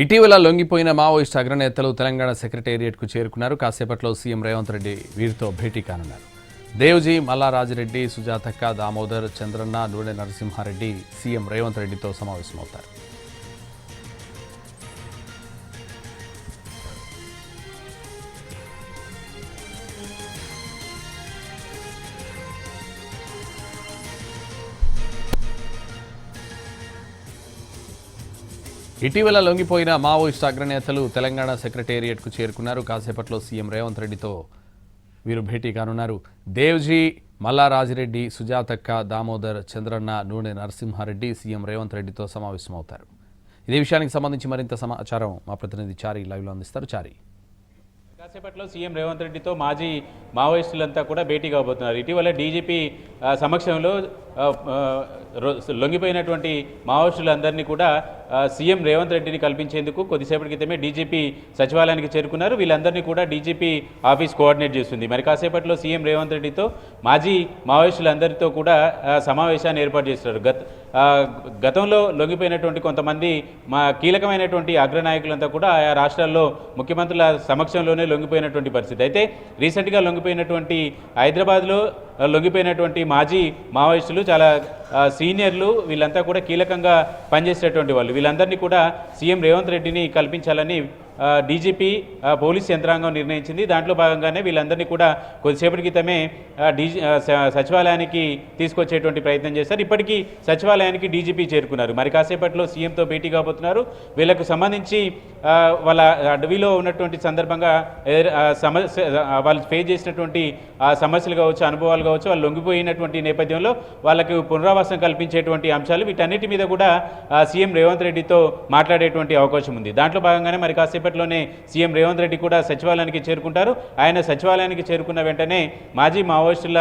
ఇటీవల లొంగిపోయిన మావోయిస్టు అగ్రనేతలు తెలంగాణ సెక్రటేరియట్కు చేరుకున్నారు. కాసేపట్లో సీఎం రేవంత్ రెడ్డి వీరితో భేటీ కానున్నారు. దేవ్జీ, మల్లారాజిరెడ్డి, సుజాతక్క, దామోదర్, చంద్రన్న, నూనె నరసింహారెడ్డి సీఎం రేవంత్ రెడ్డితో సమావేశమవుతారు. ఇటీవల లొంగిపోయిన మావోయిస్టు అగ్రనేతలు తెలంగాణ సెక్రటేరియట్కు చేరుకున్నారు. కాసేపట్లో సీఎం రేవంత్ రెడ్డితో వీరు భేటీ కానున్నారు. దేవ్జీ, మల్లారాజిరెడ్డి, సుజాతక్క, దామోదర్, చంద్రన్న, నూనె నరసింహారెడ్డి సీఎం రేవంత్ రెడ్డితో సమావేశమవుతారు. ఇదే విషయానికి సంబంధించి మరింత సమాచారం మా ప్రతినిధి చారి లైవ్లో అందిస్తారు. చారి, కాసేపట్లో సీఎం రేవంత్ రెడ్డితో మాజీ మావోయిస్టులంతా కూడా భేటీ కాబోతున్నారు. ఇటీవల డీజీపీ సమక్షంలో లొంగిపోయినటువంటి మావోయిస్టులందరినీ కూడా సీఎం రేవంత్ రెడ్డిని కల్పించేందుకు కొద్దిసేపటి క్రితమే డీజీపీ సచివాలయానికి చేరుకున్నారు. వీళ్ళందరినీ కూడా డీజీపీ ఆఫీస్ కోఆర్డినేట్ చేస్తుంది. మరి కాసేపట్లో సీఎం రేవంత్ రెడ్డితో మాజీ మావోయిస్టులందరితో కూడా సమావేశాన్ని ఏర్పాటు చేస్తున్నారు. గతంలో లొంగిపోయినటువంటి కొంతమంది కీలకమైనటువంటి అగ్రనాయకులంతా కూడా ఆయా రాష్ట్రాల్లో ముఖ్యమంత్రుల సమక్షంలోనే లొంగిపోయినటువంటి పరిస్థితి. అయితే రీసెంట్గా లొంగిపోయినటువంటి హైదరాబాద్లో లొంగిపోయినటువంటి మాజీ మావోయిస్టులు చాలా సీనియర్లు, వీళ్ళంతా కూడా కీలకంగా పనిచేసేటువంటి వాళ్ళు. వీళ్ళందరినీ కూడా సీఎం రేవంత్ రెడ్డిని కల్పించాలని డీజీపీ పోలీస్ యంత్రాంగం నిర్ణయించింది. దాంట్లో భాగంగానే వీళ్ళందరినీ కూడా కొద్దిసేపటి క్రితమే సచివాలయానికి తీసుకొచ్చేటువంటి ప్రయత్నం చేస్తారు. ఇప్పటికీ సచివాలయానికి డీజీపీ చేరుకున్నారు. మరి కాసేపట్లో సీఎంతో భేటీ కాబోతున్నారు. వీళ్ళకు సంబంధించి వాళ్ళ అడవిలో ఉన్నటువంటి సందర్భంగా సమస్య, వాళ్ళు ఫేస్ చేసినటువంటి సమస్యలు కావచ్చు, అనుభవాలు కావచ్చు, వాళ్ళు లొంగిపోయినటువంటి నేపథ్యంలో వాళ్ళకి పునరావాసం కల్పించేటువంటి అంశాలు, వీటన్నిటి మీద కూడా సీఎం రేవంత్ రెడ్డితో మాట్లాడేటువంటి అవకాశం ఉంది. దాంట్లో భాగంగానే మరి కాసేపట్లోనే సీఎం రేవంత్ రెడ్డి కూడా సచివాలయానికి చేరుకుంటారు. ఆయన సచివాలయానికి చేరుకున్న వెంటనే మాజీ మావోయిస్టుల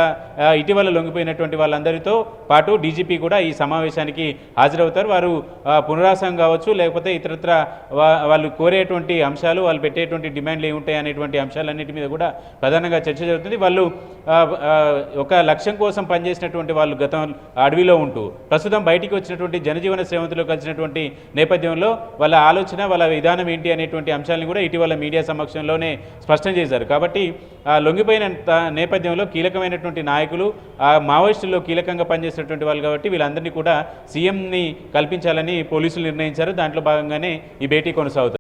ఇటీవల లొంగిపోయినటువంటి వాళ్ళందరితో పాటు డీజీపీ కూడా ఈ సమావేశానికి హాజరవుతారు. వారు పునరావాసం కావచ్చు, లేకపోతే ఇతరత్ర వాళ్ళు కోరేటువంటి అంశాలు, వాళ్ళు పెట్టేటువంటి డిమాండ్లు ఏముంటాయి అనేటువంటి అంశాలన్నిటి మీద కూడా ప్రధానంగా చర్చ జరుగుతుంది. వాళ్ళు ఒక లక్ష్యం కోసం పనిచేసినటువంటి వాళ్ళు గతం అడవిలో ఉంటూ ప్రస్తుతం బయటికి వచ్చినటువంటి జనజీవన శ్రేవంతిలో కలిసినటువంటి నేపథ్యంలో వాళ్ళ ఆలోచన, వాళ్ళ విధానం ఏంటి అనేటువంటి అంశాలను కూడా ఇటీవల మీడియా సమక్షంలోనే స్పష్టం చేశారు. కాబట్టి లొంగిపోయిన నేపథ్యంలో కీలకమైనటువంటి నాయకులు, మావోయిస్టుల్లో కీలకంగా పనిచేసినటువంటి వాళ్ళు కాబట్టి వీళ్ళందరినీ కూడా సీఎంని కల్పించాలని పోలీసులు నిర్ణయించారు. దాంట్లో భాగంగానే ఈ భేటీ కొనసాగుతుంది.